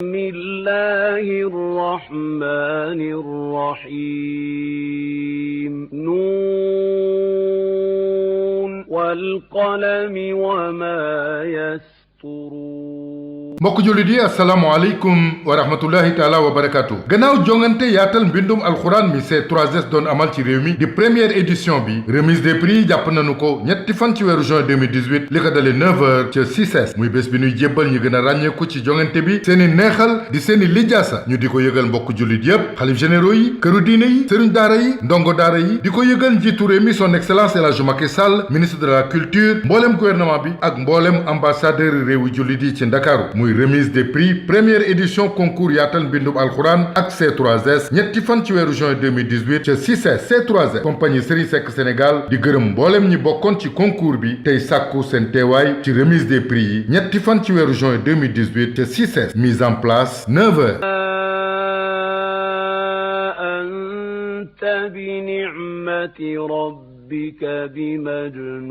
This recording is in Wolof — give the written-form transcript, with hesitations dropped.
بسم الله الرحمن الرحيم نون والقلم وما يسطرون mbokk jullit yi asalaamaaleykum wa rahmatullahi taala wa barakaatu gannaaw jongante yaatal mbindum alxuraan mi C3S doon amal ci réew mi di première édition bi remise des prix jàpp nañu ko ñetti fan ci weeru juin 2018 li ko dalee 9h ca CICES muy bés bi ñuy jébbal ñu gën a ràññeeku ci jongante bi seeni neexal di seeni lijaasa ñu di ko yëgal mbokk jullit yépp xalif généraux yi këru diine yi sëriñ daara yi ndongo daara yi di ko yëgal njiitu réew mi son excellence El Hadji Macky Sall ministre de la culture mboolem gouvernement bi ak mboolem ambassadeur réewi jullit yi ci Ndakaaru remise des prix première édition concours yaatal mbindum alxuraan ak C3S ñetti fan ci weeru juin 2018 ca CICES C3S compagnie Serigne Seck Sénégal di gërëm mboolem ñi bokkoon ci concours bi tey sàkku seen teewaay ci remise des prix yi ñetti fan ci weeru juin 2018 ca CICES mise en place 9h. anta bi ni'mati rabbika bi majnun